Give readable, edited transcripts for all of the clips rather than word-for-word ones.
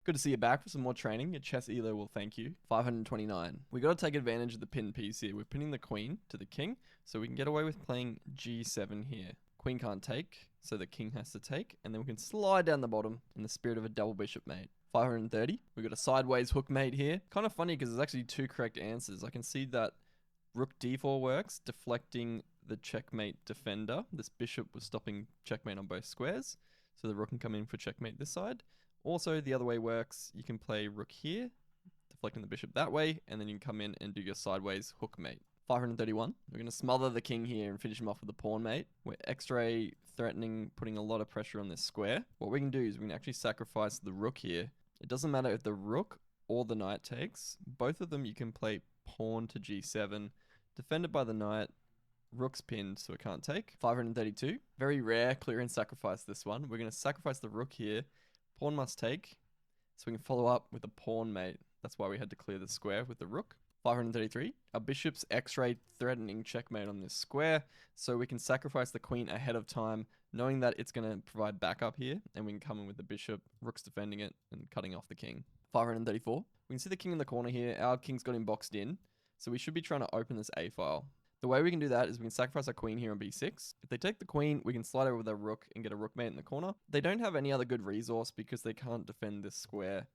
Good to see you back for some more training. Your chess elo will thank you. 529. We got to take advantage of the pin piece here. We're pinning the queen to the king, so we can get away with playing g7 here. Queen can't take, so the king has to take, and then we can slide down the bottom in the spirit of a double bishop mate. 530. We got a sideways hook mate here. Kind of funny because there's actually two correct answers. I can see that rook d4 works, deflecting the checkmate defender. This bishop was stopping checkmate on both squares, so the rook can come in for checkmate this side. Also, the other way works. You can play rook here, deflecting the bishop that way, and then you can come in and do your sideways hook mate. 531. We're going to smother the king here and finish him off with a pawn mate. We're X-ray threatening, putting a lot of pressure on this square. What we can do is we can actually sacrifice the rook here. It doesn't matter if the rook or the knight takes. Both of them you can play pawn to g7, defended by the knight. Rook's pinned, so it can't take. 532. Very rare clearance sacrifice this one. We're going to sacrifice the rook here. Pawn must take, so we can follow up with a pawn mate. That's why we had to clear the square with the rook. 533. Our bishop's X-ray threatening checkmate on this square, so we can sacrifice the queen ahead of time, knowing that it's going to provide backup here, and we can come in with the bishop, rook's defending it, and cutting off the king. 534. We can see the king in the corner here. Our king's got him boxed in, so we should be trying to open this A file. The way we can do that is we can sacrifice our queen here on b6. If they take the queen, we can slide over with our rook and get a rook mate in the corner. They don't have any other good resource because they can't defend this square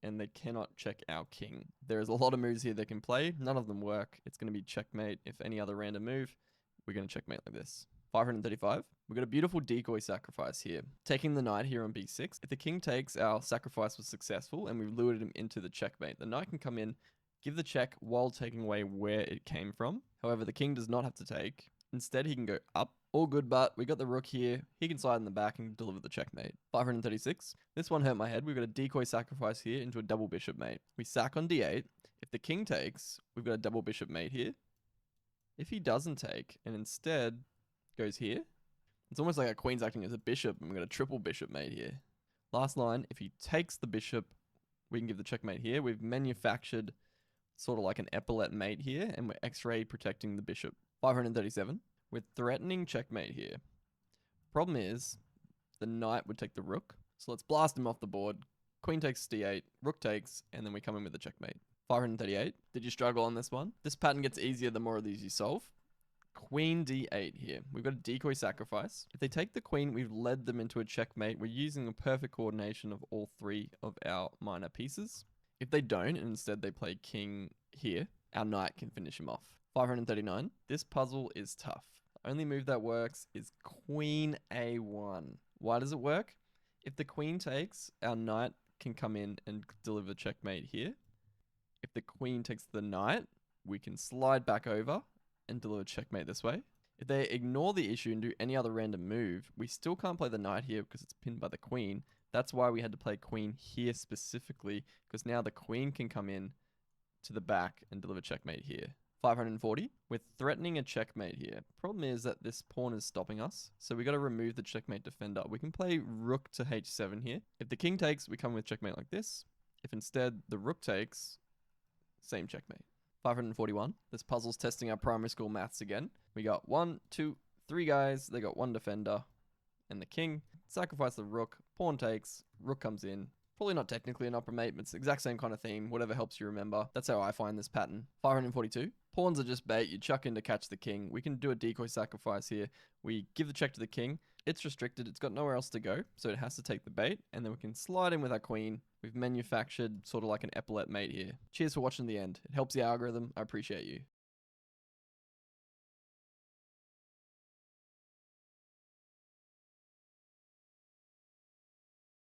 and they cannot check our king. There's a lot of moves here they can play. None of them work. It's going to be checkmate. If any other random move, we're going to checkmate like this. 535. We've got a beautiful decoy sacrifice here. Taking the knight here on b6. If the king takes, our sacrifice was successful and we've lured him into the checkmate. The knight can come in, give the check while taking away where it came from. However, the king does not have to take. Instead, he can go up. All good, but we got the rook here. He can slide in the back and deliver the checkmate. 536. This one hurt my head. We've got a decoy sacrifice here into a double bishop mate. We sack on d8. If the king takes, we've got a double bishop mate here. If he doesn't take and instead goes here, it's almost like our queen's acting as a bishop and we've got a triple bishop mate here. Last line, if he takes the bishop, we can give the checkmate here. We've manufactured sort of like an epaulette mate here, and we're X-ray protecting the bishop. 537. We're threatening checkmate here. Problem is, the knight would take the rook. So let's blast him off the board. Queen takes d8, rook takes, and then we come in with the checkmate. 538. Did you struggle on this one? This pattern gets easier the more of these you solve. Queen d8 here. We've got a decoy sacrifice. If they take the queen, we've led them into a checkmate. We're using a perfect coordination of all three of our minor pieces. If they don't, and instead they play king here, our knight can finish him off. 539. This puzzle is tough. The only move that works is queen a1. Why does it work? If the queen takes, our knight can come in and deliver checkmate here. If the queen takes the knight, we can slide back over and deliver checkmate this way. If they ignore the issue and do any other random move, we still can't play the knight here because it's pinned by the queen. That's why we had to play queen here specifically, because now the queen can come in to the back and deliver checkmate here. 540. We're threatening a checkmate here. Problem is that this pawn is stopping us, so we got to remove the checkmate defender. We can play rook to h7 here. If the king takes, we come with checkmate like this. If instead the rook takes, same checkmate. 541. This puzzle's testing our primary school maths again. We got 1, 2, 3 guys. They got one defender and the king. Sacrifice the rook. Pawn takes. Rook comes in. Probably not technically an opera mate, but it's the exact same kind of theme. Whatever helps you remember. That's how I find this pattern. 542. Pawns are just bait. You chuck in to catch the king. We can do a decoy sacrifice here. We give the check to the king. It's restricted. It's got nowhere else to go, so it has to take the bait. And then we can slide in with our queen. We've manufactured sort of like an epaulette mate here. Cheers for watching the end. It helps the algorithm. I appreciate you.